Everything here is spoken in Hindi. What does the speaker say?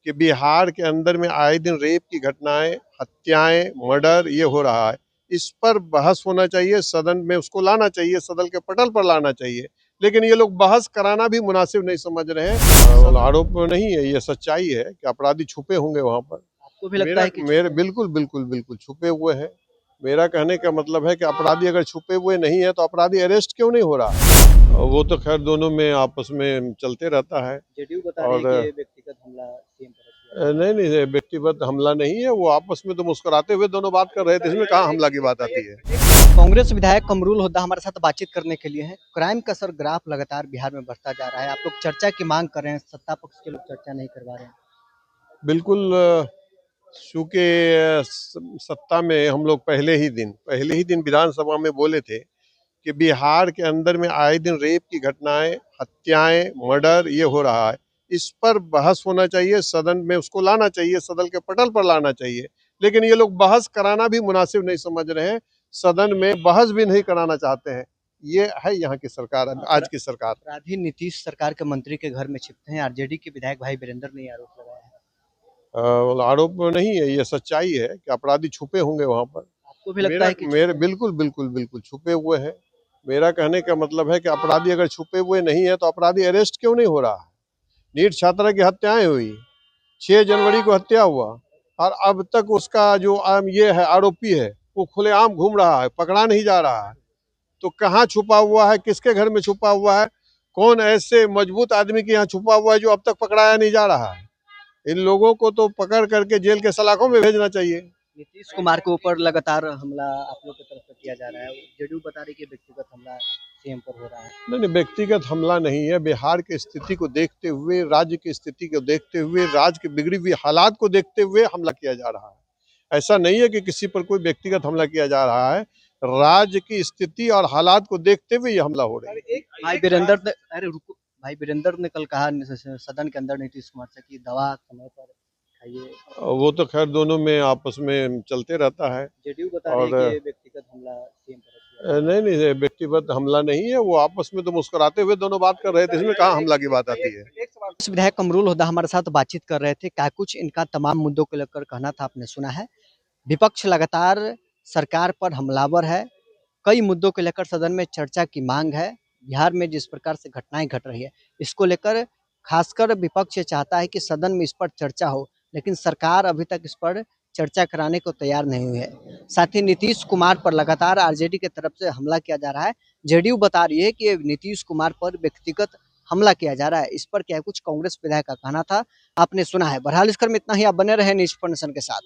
कि बिहार के अंदर में आए दिन रेप की घटनाएं, हत्याएं, मर्डर ये हो रहा है। इस पर बहस होना चाहिए, सदन में उसको लाना चाहिए, सदन के पटल पर लाना चाहिए। लेकिन ये लोग बहस कराना भी मुनासिब नहीं समझ रहे हैं। आरोप नहीं है, ये सच्चाई है कि अपराधी छुपे होंगे वहां पर। आपको भी लगता है कि मेरे बिल्कुल बिल्कुल बिल्कुल छुपे हुए हैं। मेरा कहने का मतलब है कि अपराधी अगर छुपे हुए नहीं है तो अपराधी अरेस्ट क्यों नहीं हो रहा। वो तो खैर दोनों में आपस में चलते रहता है। जेडीयू बता रही है कि व्यक्तिगत हमला सीएम पर किया। नहीं नहीं, व्यक्तिगत हमला नहीं है, वो आपस में तो मुस्कुराते हुए दोनों बात कर रहे थे, इसमें कहाँ हमला की बात आती है। कांग्रेस विधायक कमरुल हुड्डा हमारे साथ बातचीत करने के लिए है। क्राइम का सर ग्राफ लगातार बिहार में बढ़ता जा रहा है। आप लोग चर्चा की मांग कर रहे हैं, सत्ता पक्ष के लोग चर्चा नहीं करवा रहे हैं। बिल्कुल, चूंकि सत्ता में हम लोग पहले ही दिन विधानसभा में बोले थे कि बिहार के अंदर में आए दिन रेप की घटनाएं, हत्याएं, मर्डर ये हो रहा है। इस पर बहस होना चाहिए, सदन में उसको लाना चाहिए, सदन के पटल पर लाना चाहिए। लेकिन ये लोग बहस कराना भी मुनासिब नहीं समझ रहे हैं, सदन में बहस भी नहीं कराना चाहते हैं। ये है यहाँ की सरकार, आज की सरकार। अपराधी नीतीश सरकार के मंत्री के घर में छिपते हैं। आरजेडी के विधायक भाई वीरेंद्र ने आरोप लगाया है। आरोप नहीं है, ये सच्चाई है कि अपराधी छुपे होंगे वहां पर। आपको भी लगता है कि मेरे बिल्कुल बिल्कुल बिल्कुल छुपे हुए हैं। मेरा कहने का मतलब है कि अपराधी अगर छुपे हुए नहीं है तो अपराधी अरेस्ट क्यों नहीं हो रहा है। नीट छात्रा की हत्याएं हुई, 6 जनवरी को हत्या हुआ, और अब तक उसका जो ये है आरोपी है वो खुलेआम घूम रहा है, पकड़ा नहीं जा रहा है। तो कहाँ छुपा हुआ है, किसके घर में छुपा हुआ है, कौन ऐसे मजबूत आदमी के यहाँ छुपा हुआ है जो अब तक पकड़ाया नहीं जा रहा है। इन लोगों को तो पकड़ करके जेल के सलाखों में भेजना चाहिए। नीतीश कुमार के ऊपर लगातार हमला आप लोग की तरफ से किया जा रहा है। जेडीयू बता रही है कि व्यक्तिगत हमला सीएम पर हो रहा है। नहीं, व्यक्तिगत हमला नहीं है। बिहार की स्थिति को देखते हुए, राज्य की स्थिति को देखते हुए, राज्य की बिगड़ी हुई हालात को देखते हुए हमला किया जा रहा है। ऐसा नहीं है कि किसी पर कोई व्यक्तिगत हमला किया जा रहा है। राज्य की स्थिति और हालात को देखते हुए ये हमला हो रहा है। भाई वीरेंद्र ने अरे रुको भाई वीरेंद्र ने कल कहा सदन के अंदर नीतीश कुमार से कि दवा समय पर खाइए। वो तो खैर दोनों में आपस में चलते रहता है। जेडीयू बता रही है कि व्यक्तिगत हमला सीएम पर किया। नहीं नहीं, व्यक्तिगत हमला नहीं है, वो आपस में तो मुस्कुराते हुए दोनों बात कर रहे थे, इसमें कहाँ हमला की बात आती है। विधायक कमरुल हुड्डा हमारे साथ बातचीत कर रहे थे। क्या कुछ इनका तमाम मुद्दों को लेकर कहना था आपने सुना है। विपक्ष लगातार सरकार पर हमलावर है। कई मुद्दों को लेकर सदन में चर्चा की मांग है। बिहार में जिस प्रकार से घटनाएं घट रही है, इसको लेकर खासकर विपक्ष चाहता है कि सदन में इस पर चर्चा हो, लेकिन सरकार अभी तक इस पर चर्चा कराने को तैयार नहीं हुई है। साथ ही नीतीश कुमार पर लगातार आरजेडी की तरफ से हमला किया जा रहा है। जेडीयू बता रही है कि नीतीश कुमार पर व्यक्तिगत हमला किया जा रहा है। इस पर क्या कुछ कांग्रेस विधायक का कहना था, आपने सुना है। बहरहाल इस क्रम में इतना ही। आप बने रहे न्यूज़ नेशन के साथ।